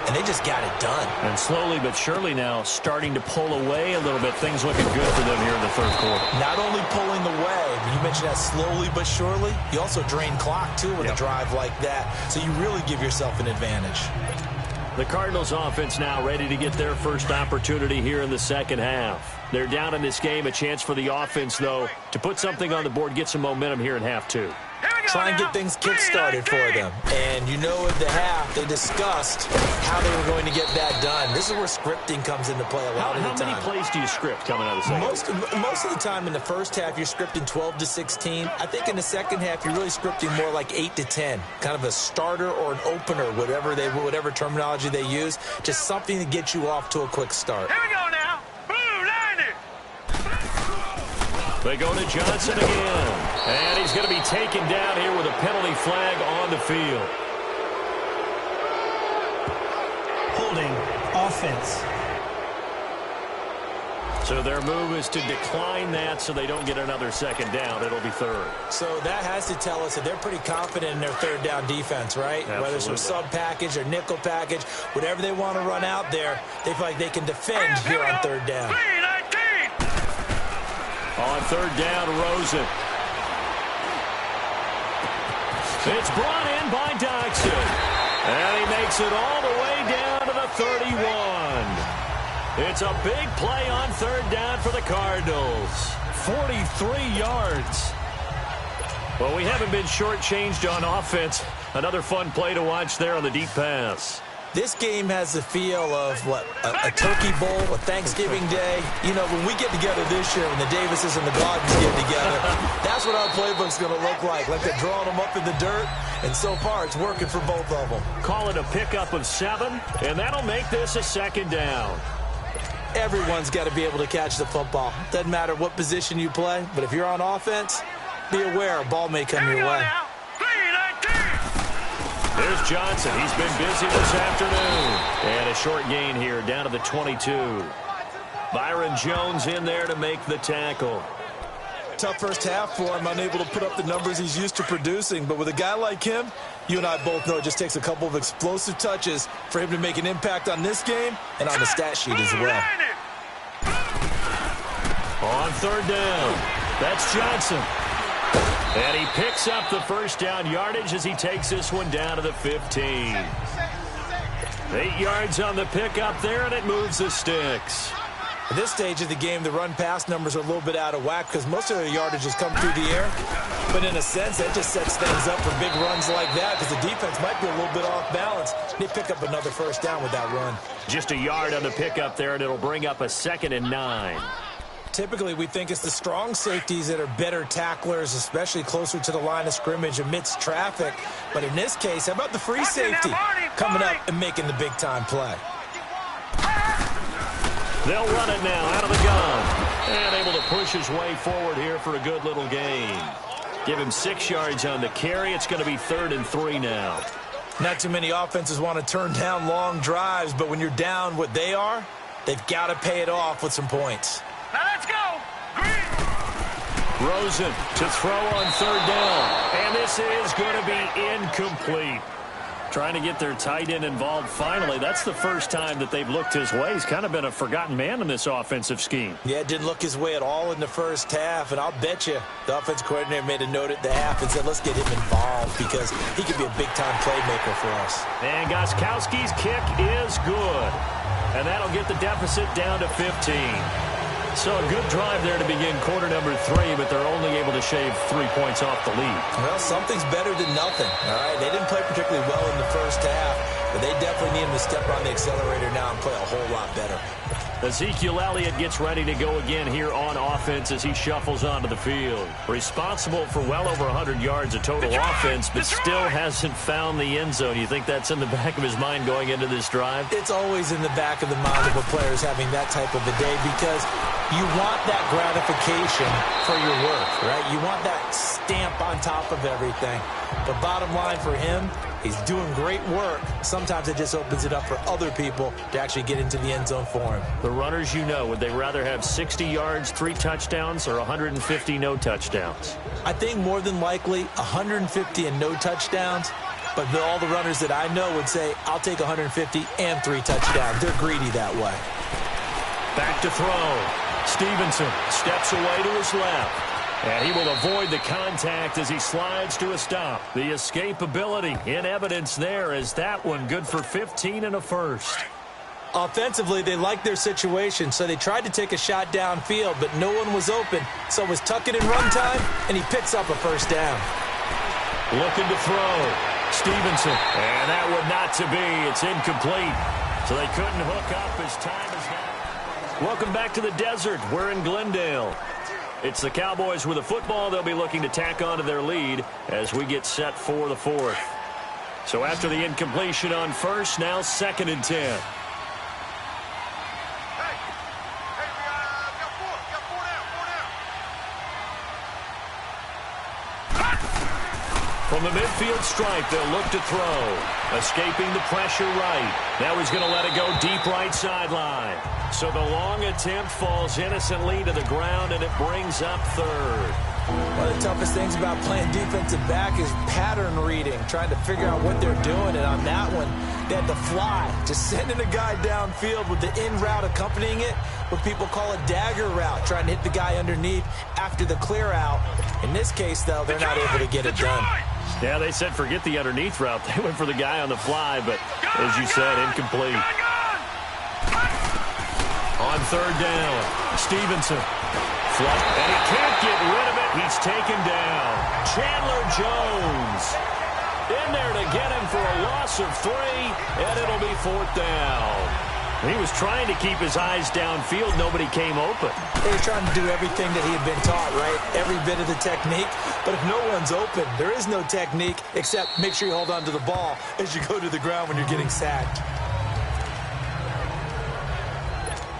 And they just got it done. And slowly but surely now starting to pull away a little bit. Things looking good for them here in the 3rd quarter. Not only pulling away, but you mentioned that slowly but surely. You also drain clock, too, with a drive like that. So you really give yourself an advantage. The Cardinals offense now ready to get their first opportunity here in the 2nd half. They're down in this game. A chance for the offense, though, to put something on the board, get some momentum here in half 2. Try and get things kick-started for them. And you know at the half, they discussed how they were going to get that done. This is where scripting comes into play a lot of the time. How many plays do you script coming out of the second? Most of the time in the first half, you're scripting 12 to 16. I think in the second half, you're really scripting more like 8 to 10. Kind of a starter or an opener, whatever terminology they use. Just something to get you off to a quick start. Here we go now. Blue, line it. They go to Johnson again. And he's going to be taken down here with a penalty flag on the field. Holding offense. So their move is to decline that so they don't get another 2nd down. It'll be 3rd. So that has to tell us that they're pretty confident in their 3rd down defense, right? Absolutely. Whether it's from sub package or nickel package, whatever they want to run out there, they feel like they can defend here on 3rd down. On 3rd down, Rosen. It's brought in by Dodson. And he makes it all the way down to the 31. It's a big play on 3rd down for the Cardinals. 43 yards. Well, we haven't been shortchanged on offense. Another fun play to watch there on the deep pass. This game has the feel of, a turkey bowl, a Thanksgiving day. You know, when we get together this year, when the Davises and the Gordons get together, that's what our playbook's going to look like. Like they're drawing them up in the dirt, and so far it's working for both of them. Call it a pickup of 7, and that'll make this a 2nd down. Everyone's got to be able to catch the football. Doesn't matter what position you play, but if you're on offense, be aware a ball may come your way. There's Johnson. He's been busy this afternoon. And a short gain here down to the 22. Byron Jones in there to make the tackle. Tough first half for him, unable to put up the numbers he's used to producing. But with a guy like him, You and I both know it just takes a couple of explosive touches for him to make an impact on this game and on the stat sheet as well. On third down, that's Johnson. And he picks up the first down yardage as he takes this one down to the 15. 8 yards on the pickup there, and it moves the sticks. At this stage of the game, the run-pass numbers are a little bit out of whack because most of their yardage has come through the air. But in a sense, that just sets things up for big runs like that because the defense might be a little bit off balance. They pick up another first down with that run. Just a yard on the pickup there, and it'll bring up a 2nd and 9. Typically, we think it's the strong safeties that are better tacklers, especially closer to the line of scrimmage amidst traffic. But in this case, how about the free safety coming up and making the big-time play? They'll run it now out of the gun. And able to push his way forward here for a good little gain. Give him 6 yards on the carry. It's going to be 3rd and 3 now. Not too many offenses want to turn down long drives, but when you're down what they are, they've got to pay it off with some points. Now let's go. Green. Rosen to throw on 3rd down. And this is going to be incomplete. Trying to get their tight end involved finally. That's the first time that they've looked his way. He's kind of been a forgotten man in this offensive scheme. Yeah, it didn't look his way at all in the first half, and I'll bet you the offense coordinator made a note at the half and said, let's get him involved because he could be a big-time playmaker for us. And Gostkowski's kick is good. And that'll get the deficit down to 15. So a good drive there to begin quarter number 3, but they're only able to shave 3 points off the lead. Well, something's better than nothing, all right? They didn't play particularly well in the first half, but they definitely need him to step on the accelerator now and play a whole lot better. Ezekiel Elliott gets ready to go again here on offense as he shuffles onto the field. Responsible for well over 100 yards of total offense, but still hasn't found the end zone. You think that's in the back of his mind going into this drive? It's always in the back of the mind of a player having that type of a day because you want that gratification for your work, right? You want that stamp on top of everything. But bottom line for him, he's doing great work. Sometimes it just opens it up for other people to actually get into the end zone for him. The runners, you know, would they rather have 60 yards, 3 touchdowns, or 150 no touchdowns? I think more than likely 150 and no touchdowns. But all the runners that I know would say, I'll take 150 and 3 touchdowns. They're greedy that way. Back to throw. Stevenson steps away to his left. And he will avoid the contact as he slides to a stop. The escapability in evidence there is that one good for 15 and a first. Offensively, they liked their situation, so they tried to take a shot downfield, but no one was open. So it was tuck it in run time, and he picks up a first down. Looking to throw. Stevenson. And that one not to be. It's incomplete. So they couldn't hook up as time is now. Welcome back to the desert. We're in Glendale. It's the Cowboys with a football. They'll be looking to tack on to their lead as we get set for the 4th. So after the incompletion on first, now 2nd and 10. From the midfield stripe, they'll look to throw. Escaping the pressure right. Now he's going to let it go deep right sideline. So the long attempt falls innocently to the ground, and it brings up 3rd. One of the toughest things about playing defensive back is pattern reading, trying to figure out what they're doing. And on that one, they had to fly, just sending a guy downfield with the in route accompanying it, what people call a dagger route, trying to hit the guy underneath after the clear out. In this case, though, they're not able to get it done. Yeah, they said forget the underneath route. They went for the guy on the fly, but as you said, incomplete. On 3rd down, Stevenson. Flush, and he can't get rid of it. He's taken down. Chandler Jones in there to get him for a loss of 3, and it'll be 4th down. He was trying to keep his eyes downfield. Nobody came open. He was trying to do everything that he had been taught, right? Every bit of the technique. But if no one's open, there is no technique except make sure you hold on to the ball as you go to the ground when you're getting sacked.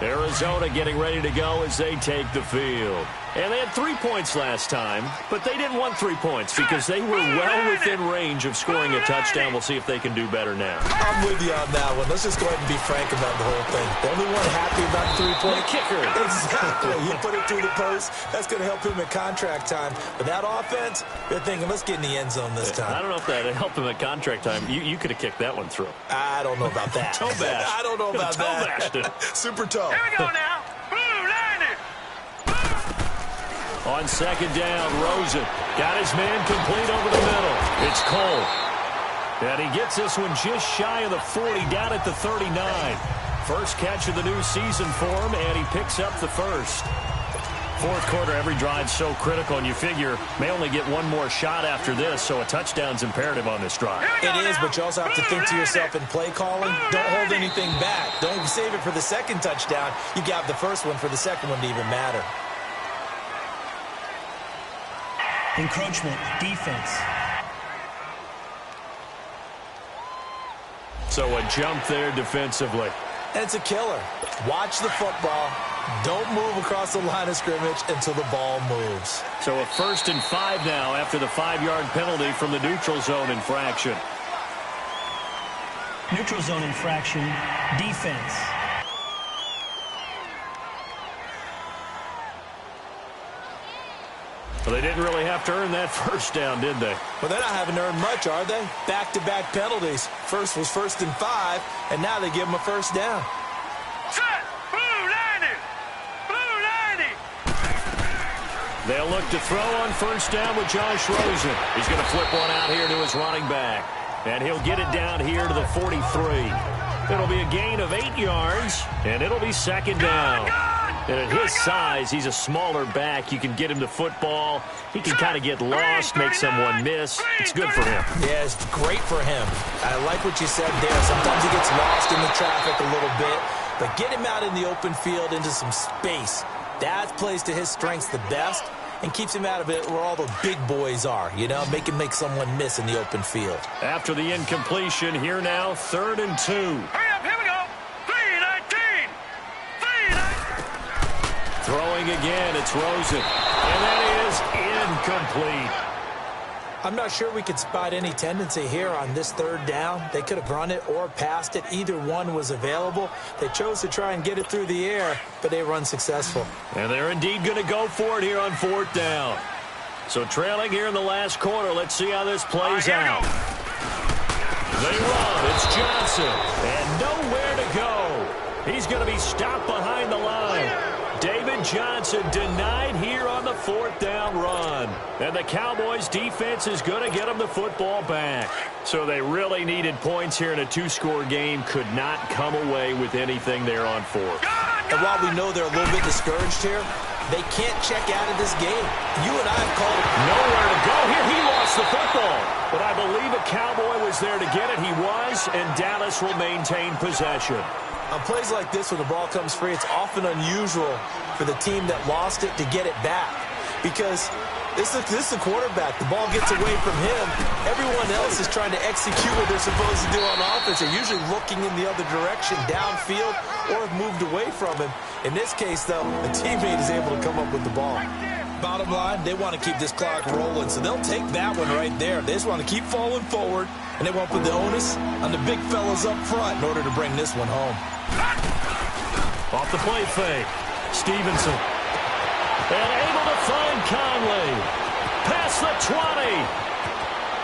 Arizona getting ready to go as they take the field. And they had 3 points last time, but they didn't want 3 points because they were well within range of scoring a touchdown. We'll see if they can do better now. I'm with you on that one. Let's just go ahead and be frank about the whole thing. The only one happy about the 3-point kicker. Exactly. You put it through the post. That's going to help him at contract time. But that offense, they're thinking, let's get in the end zone this time. I don't know if that helped him at contract time. You could have kicked that one through. I don't know about that. Toe bash. I don't know about that. Super toe. Here we go now. On second down, Rosen got his man complete over the middle. It's Cole. And he gets this one just shy of the 40, down at the 39. First catch of the new season for him, and he picks up the first. Fourth quarter, every drive's so critical, and you figure may only get one more shot after this, so a touchdown's imperative on this drive. It is, but you also have to think to yourself in play calling, don't hold anything back. Don't save it for the second touchdown. You got the first one for the second one to even matter. Encroachment, defense. So a jump there defensively. And it's a killer. Watch the football. Don't move across the line of scrimmage until the ball moves. So a 1st and 5 now after the 5-yard penalty from the neutral zone infraction. Neutral zone infraction, defense. Well, they didn't really have to earn that first down, did they? Well, they're not having to earn much, are they? Back-to-back penalties. First was 1st and 5, and now they give them a first down. Set. Blue 90. Blue 90. They'll look to throw on first down with Josh Rosen. He's going to flip one out here to his running back. And he'll get it down here to the 43. It'll be a gain of 8 yards, and it'll be second down. And at his size, he's a smaller back. You can get him the football. He can kind of get lost, make someone miss. It's good for him. Yeah, it's great for him. I like what you said there. Sometimes he gets lost in the traffic a little bit. But get him out in the open field into some space. That plays to his strengths the best and keeps him out of it where all the big boys are. You know, make him make someone miss in the open field. After the incompletion, here now, 3rd and 2. Hurry up, here we go. 3-19. 3-19. Throwing again, it's Rosen. And that is incomplete. I'm not sure we could spot any tendency here on this 3rd down. They could have run it or passed it. Either one was available. They chose to try and get it through the air, but they were unsuccessful. And they're indeed going to go for it here on 4th down. So trailing here in the last quarter. Let's see how this plays out. They run. It's Johnson. And nowhere to go. He's going to be stopped behind the line. David Johnson denied here on the 4th down run. And the Cowboys defense is going to get him the football back. So they really needed points here in a 2-score game. Could not come away with anything there on 4th. And while we know they're a little bit discouraged here, they can't check out of this game. You and I have called it. Nowhere to go here. He lost the football. But I believe a Cowboy was there to get it. He was, and Dallas will maintain possession. On plays like this, when the ball comes free, it's often unusual for the team that lost it to get it back. Because this is the quarterback. The ball gets away from him. Everyone else is trying to execute what they're supposed to do on offense. They're usually looking in the other direction, downfield, or have moved away from him. In this case, though, the teammate is able to come up with the ball. Bottom line, they want to keep this clock rolling, so they'll take that one right there. They just want to keep falling forward, and they want to put the onus on the big fellas up front in order to bring this one home. Off the play fake. Stevenson. And able to find Conley. Past the 20.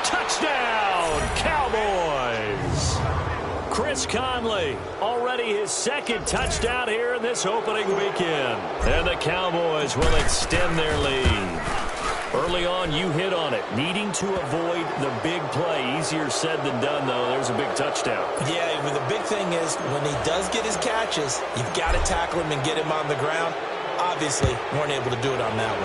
Touchdown, Cowboys. Chris Conley, already his 2nd touchdown here in this opening weekend. And the Cowboys will extend their lead. Early on, you hit on it. Needing to avoid the big play. Easier said than done, though. There's a big touchdown. Yeah, but the big thing is when he does get his catches, you've got to tackle him and get him on the ground. Obviously, weren't able to do it on that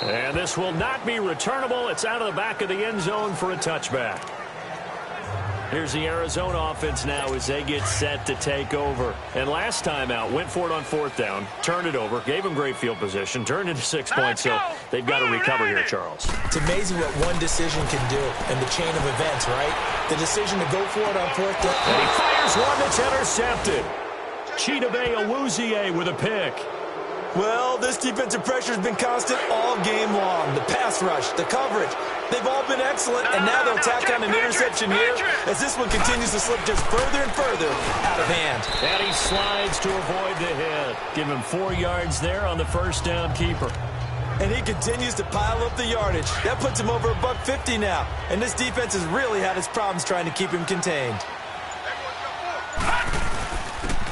one. And this will not be returnable. It's out of the back of the end zone for a touchback. Here's the Arizona offense now as they get set to take over. And last time out, went for it on 4th down, turned it over, gave them great field position, turned into 6 points, so they've got to recover here, Charles. It's amazing what one decision can do in the chain of events, right? The decision to go for it on 4th down. And he fires one that's intercepted. Matty1Ice0's with a pick. Well, this defensive pressure has been constant all game long. The pass rush, the coverage, they've all been excellent, and now they'll tack on an interception here as this one continues to slip just further and further out of hand. And he slides to avoid the hit. Give him 4 yards there on the first down keeper. And he continues to pile up the yardage. That puts him over $150 now, and this defense has really had its problems trying to keep him contained.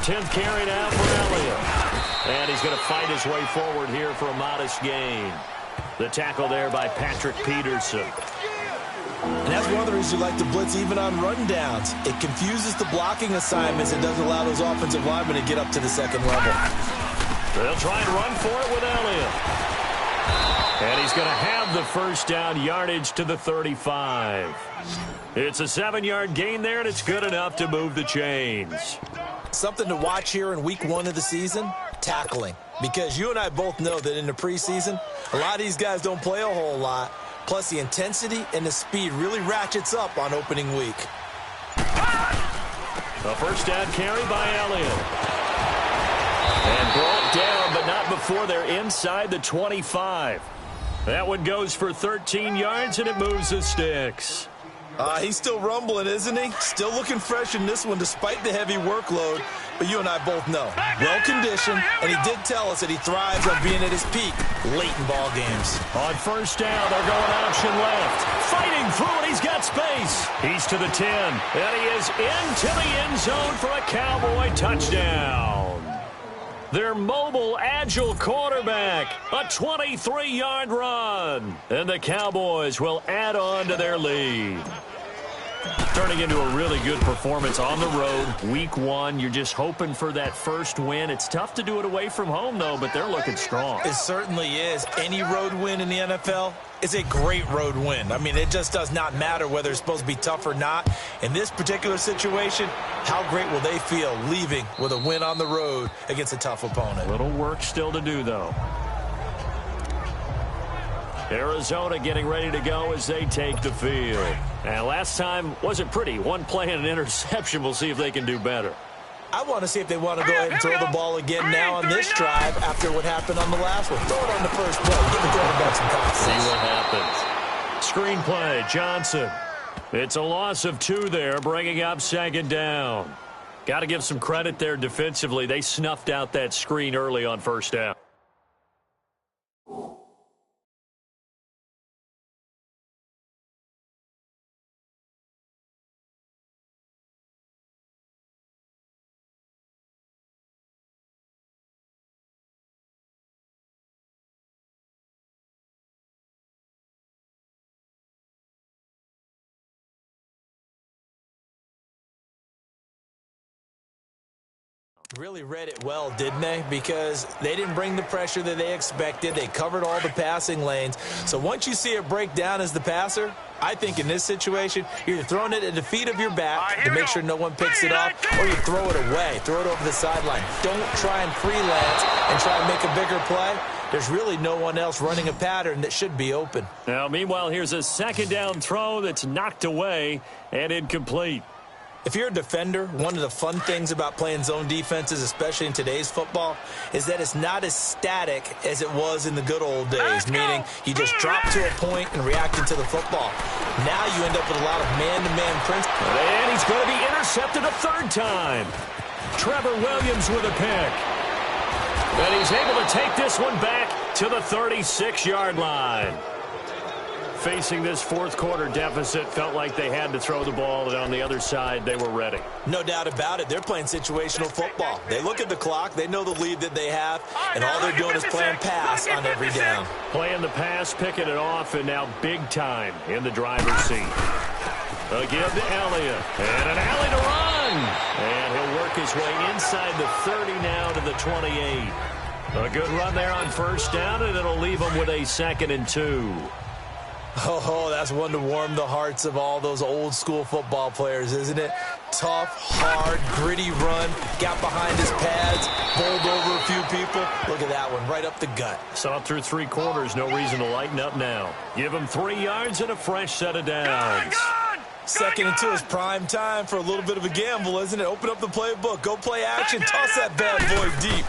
10th carry now for Elliott. And he's going to fight his way forward here for a modest gain. The tackle there by Patrick Peterson. And that's one of the reasons you like to blitz even on rundowns. It confuses the blocking assignments and doesn't allow those offensive linemen to get up to the second level. They'll try and run for it with Elliott. And he's going to have the first down, yardage to the 35. It's a 7-yard gain there, and it's good enough to move the chains. Something to watch here in week 1 of the season, tackling. Because you and I both know that in the preseason, a lot of these guys don't play a whole lot. Plus, the intensity and the speed really ratchets up on opening week. A first down carry by Elliott. And brought down, but not before they're inside the 25. That one goes for 13 yards, and it moves the sticks. He's still rumbling, isn't he? Still looking fresh in this one despite the heavy workload. But you and I both know, well-conditioned, and he did tell us that he thrives on being at his peak late in ball games. On first down, they're going option left. Fighting through it, he's got space. He's to the 10, and he is into the end zone for a Cowboy touchdown. Their mobile, agile quarterback, a 23-yard run. And the Cowboys will add on to their lead. Turning into a really good performance on the road. Week 1, you're just hoping for that first win. It's tough to do it away from home, though, but they're looking strong. It certainly is. Any road win in the NFL is a great road win. I mean, it just does not matter whether it's supposed to be tough or not. In this particular situation, how great will they feel leaving with a win on the road against a tough opponent? Little work still to do, though. Arizona getting ready to go as they take the field. And last time wasn't pretty. One play and an interception. We'll see if they can do better. I want to see if they want to go ahead and throw the ball again now on this drive after what happened on the last one. Throw it on the first play. Give the quarterback some confidence. See what happens. Screenplay, Johnson. It's a loss of 2 there, bringing up second down. Got to give some credit there defensively. They snuffed out that screen early on first down. Really read it well, didn't they? Because they didn't bring the pressure that they expected. They covered all the passing lanes. So once you see it break down as the passer, I think in this situation, you're either throwing it at the feet of your back to make sure no one picks it up, or you throw it away, throw it over the sideline. Don't try and freelance and try and make a bigger play. There's really no one else running a pattern that should be open. Now, meanwhile, here's a second down throw that's knocked away and incomplete. If you're a defender, one of the fun things about playing zone defenses, especially in today's football, is that it's not as static as it was in the good old days, meaning you just drop to a point and react to the football. Now you end up with a lot of man-to-man principle. And he's going to be intercepted a 3rd time. Trevor Williams with a pick. And he's able to take this one back to the 36-yard line. Facing this 4th quarter deficit, felt like they had to throw the ball, and on the other side, they were ready. No doubt about it. They're playing situational football. They look at the clock, they know the lead that they have, and all they're doing is playing pass on every down. Playing the pass, picking it off, and now big time in the driver's seat. A give to Elliott, and an alley to run. And he'll work his way inside the 30 now to the 28. A good run there on first down, and it'll leave him with a 2nd and 2. Oh, that's one to warm the hearts of all those old-school football players, isn't it? Tough, hard, gritty run, got behind his pads, bowled over a few people. Look at that one, right up the gut. Saw through 3 quarters, no reason to lighten up now. Give him 3 yards and a fresh set of downs. Second and 2 is prime time for a little bit of a gamble, isn't it? Open up the playbook, go play action, toss that bad boy deep.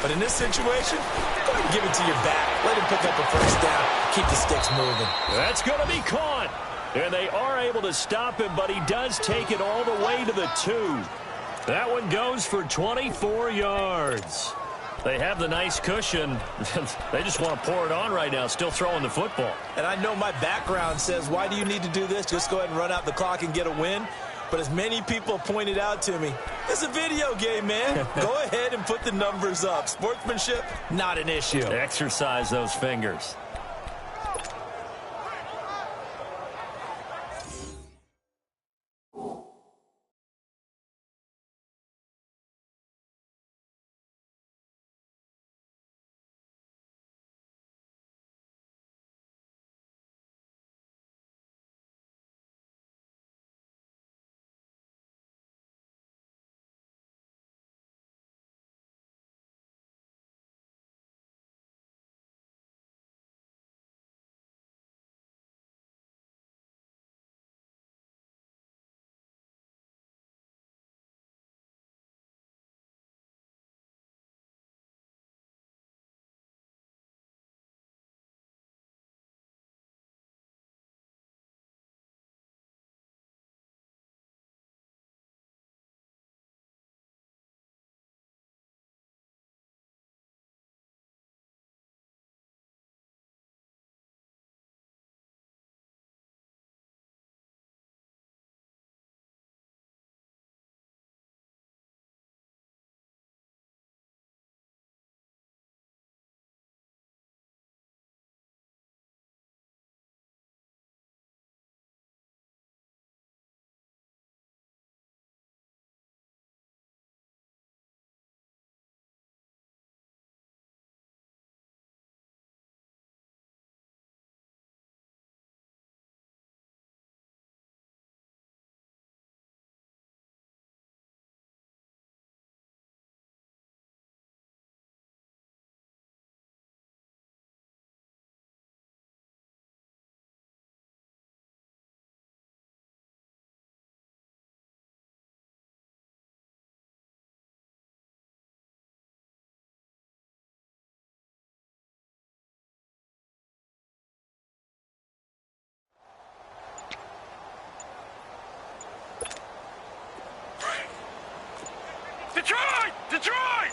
But in this situation, go ahead and give it to your back. Let him pick up a first down. Keep the sticks moving. That's going to be caught. And they are able to stop him, but he does take it all the way to the 2. That one goes for 24 yards. They have the nice cushion. They just want to pour it on right now, still throwing the football. And I know my background says, why do you need to do this? Just go ahead and run out the clock and get a win. But as many people pointed out to me, it's a video game, man. Go ahead and put the numbers up. Sportsmanship, not an issue. Exercise those fingers. Detroit! Detroit!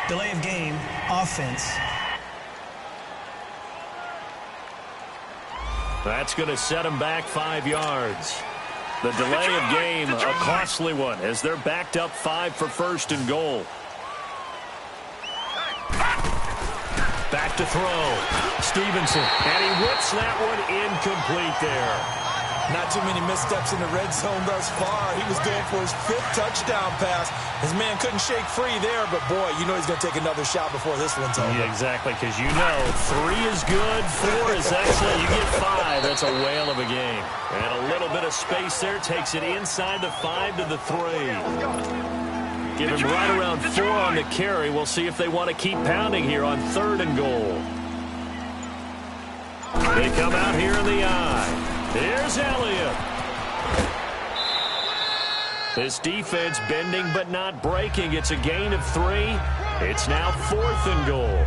Delay of game, offense. That's going to set them back 5 yards. The delay of game, a costly one, as they're backed up 5 for first and goal. Back to throw. Stevenson, and he whips that one incomplete there. Not too many missteps in the red zone thus far. He was going for his 5th touchdown pass. His man couldn't shake free there, but boy, you know he's going to take another shot before this one's over. Yeah, exactly, because you know 3 is good, 4 is excellent. You get 5, that's a whale of a game. And a little bit of space there takes it inside the 5 to the 3. Give him right around 4 on the carry. We'll see if they want to keep pounding here on 3rd and goal. They come out here in the eye. Here's Elliott. This defense bending but not breaking. It's a gain of 3. It's now 4th and goal.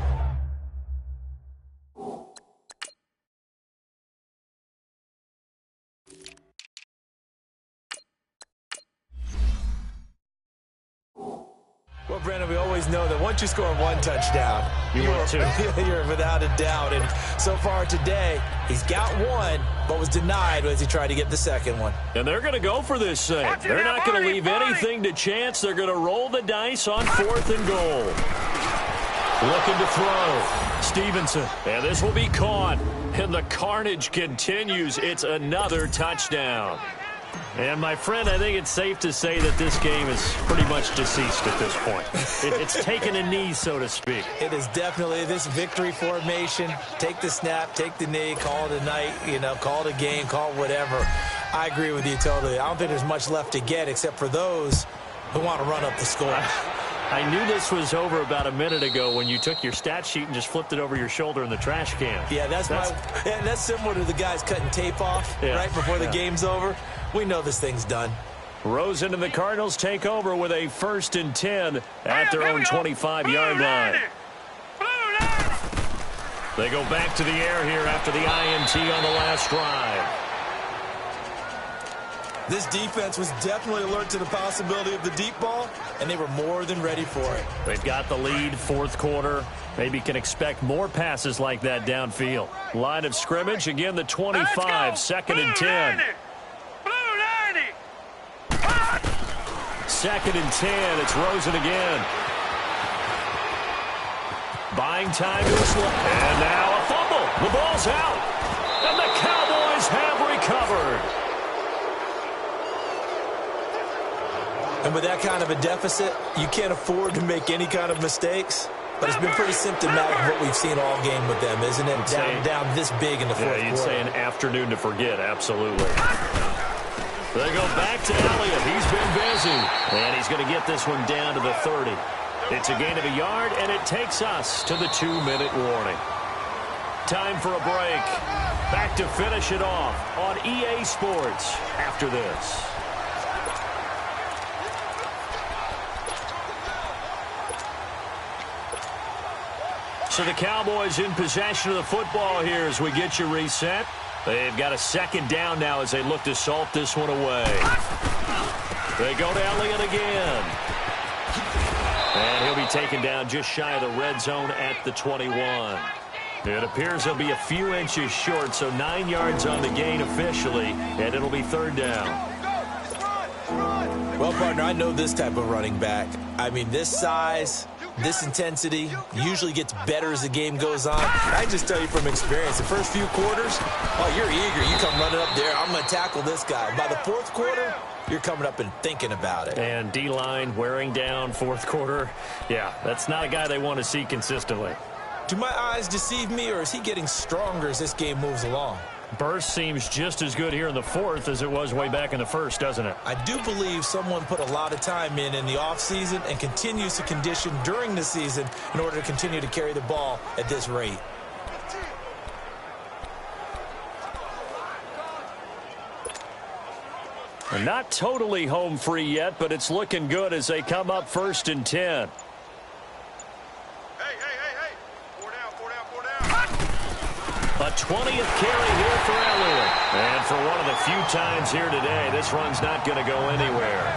Well, Brandon, we always know that once you score 1 touchdown, you're without a doubt. And so far today, he's got 1, but was denied as he tried to get the 2nd one. And they're going to go for this thing. They're not going to leave anything to chance. They're going to roll the dice on 4th and goal. Looking to throw. Stevenson. And this will be caught. And the carnage continues. It's another touchdown. And, my friend, I think it's safe to say that this game is pretty much deceased at this point. It's taken a knee, so to speak. It is definitely this victory formation. Take the snap, take the knee, call it a night, call it a game, call it whatever. I agree with you totally. I don't think there's much left to get except for those who want to run up the score. I knew this was over about a minute ago when you took your stat sheet and just flipped it over your shoulder in the trash can. Yeah, that's similar to the guys cutting tape off right before the game's over. We know this thing's done. Rosen and the Cardinals take over with a 1st and 10 at their own 25-yard line. They go back to the air here after the INT on the last drive. This defense was definitely alert to the possibility of the deep ball, and they were more than ready for it. They've got the lead, fourth quarter. Maybe can expect more passes like that downfield. Line of scrimmage, again the 25, 2nd and 10. 2nd and 10, it's Rosen again. Buying time to his left. And now a fumble. The ball's out. And the Cowboys have recovered. And with that kind of a deficit, you can't afford to make any kind of mistakes. But it's been pretty symptomatic of what we've seen all game with them, isn't it? Down this big in the fourth quarter. Yeah, you'd say an afternoon to forget, absolutely. They go back to Elliott. He's been busy. And he's going to get this one down to the 30. It's a gain of a yard, and it takes us to the 2-minute warning. Time for a break. Back to finish it off on EA Sports after this. So the Cowboys in possession of the football here as we get you reset. They've got a 2nd down now as they look to salt this one away. They go to Elliott again. And he'll be taken down just shy of the red zone at the 21. It appears he'll be a few inches short, so 9 yards on the gain officially, and it'll be 3rd down. Well, partner, I know this type of running back. I mean, this size, this intensity usually gets better as the game goes on. I just tell you from experience, the first few quarters, you're eager. You come running up there, I'm going to tackle this guy. By the fourth quarter, you're coming up and thinking about it. And D-line wearing down fourth quarter. Yeah, that's not a guy they want to see consistently. Do my eyes deceive me, or is he getting stronger as this game moves along? Burst seems just as good here in the fourth as it was way back in the first, doesn't it? I do believe someone put a lot of time in the offseason and continues to condition during the season in order to continue to carry the ball at this rate. And not totally home free yet, but it's looking good as they come up 1st and 10. A 20th carry here for Elliott. And for one of the few times here today, this run's not going to go anywhere.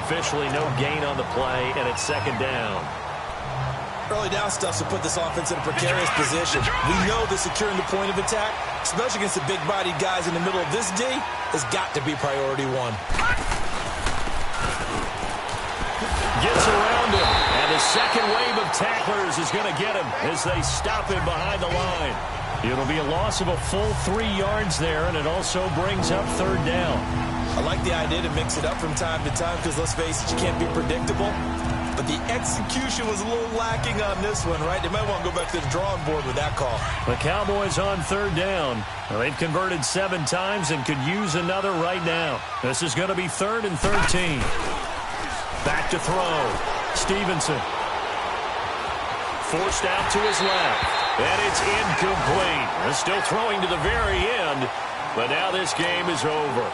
Officially no gain on the play, and it's 2nd down. Early down stuff to put this offense in a precarious position. We know that securing the point of attack, especially against the big-bodied guys in the middle of this D, has got to be priority one. Gets around him, and the second wave of tacklers is going to get him as they stop him behind the line. It'll be a loss of a full 3 yards there, and it also brings up 3rd down. I like the idea to mix it up from time to time because, let's face it, you can't be predictable. But the execution was a little lacking on this one, right? They might want to go back to the drawing board with that call. The Cowboys on 3rd down. Well, they've converted 7 times and could use another right now. This is going to be 3rd and 13. Back to throw. Stevenson. Forced out to his left. And it's incomplete. They're still throwing to the very end. But now this game is over.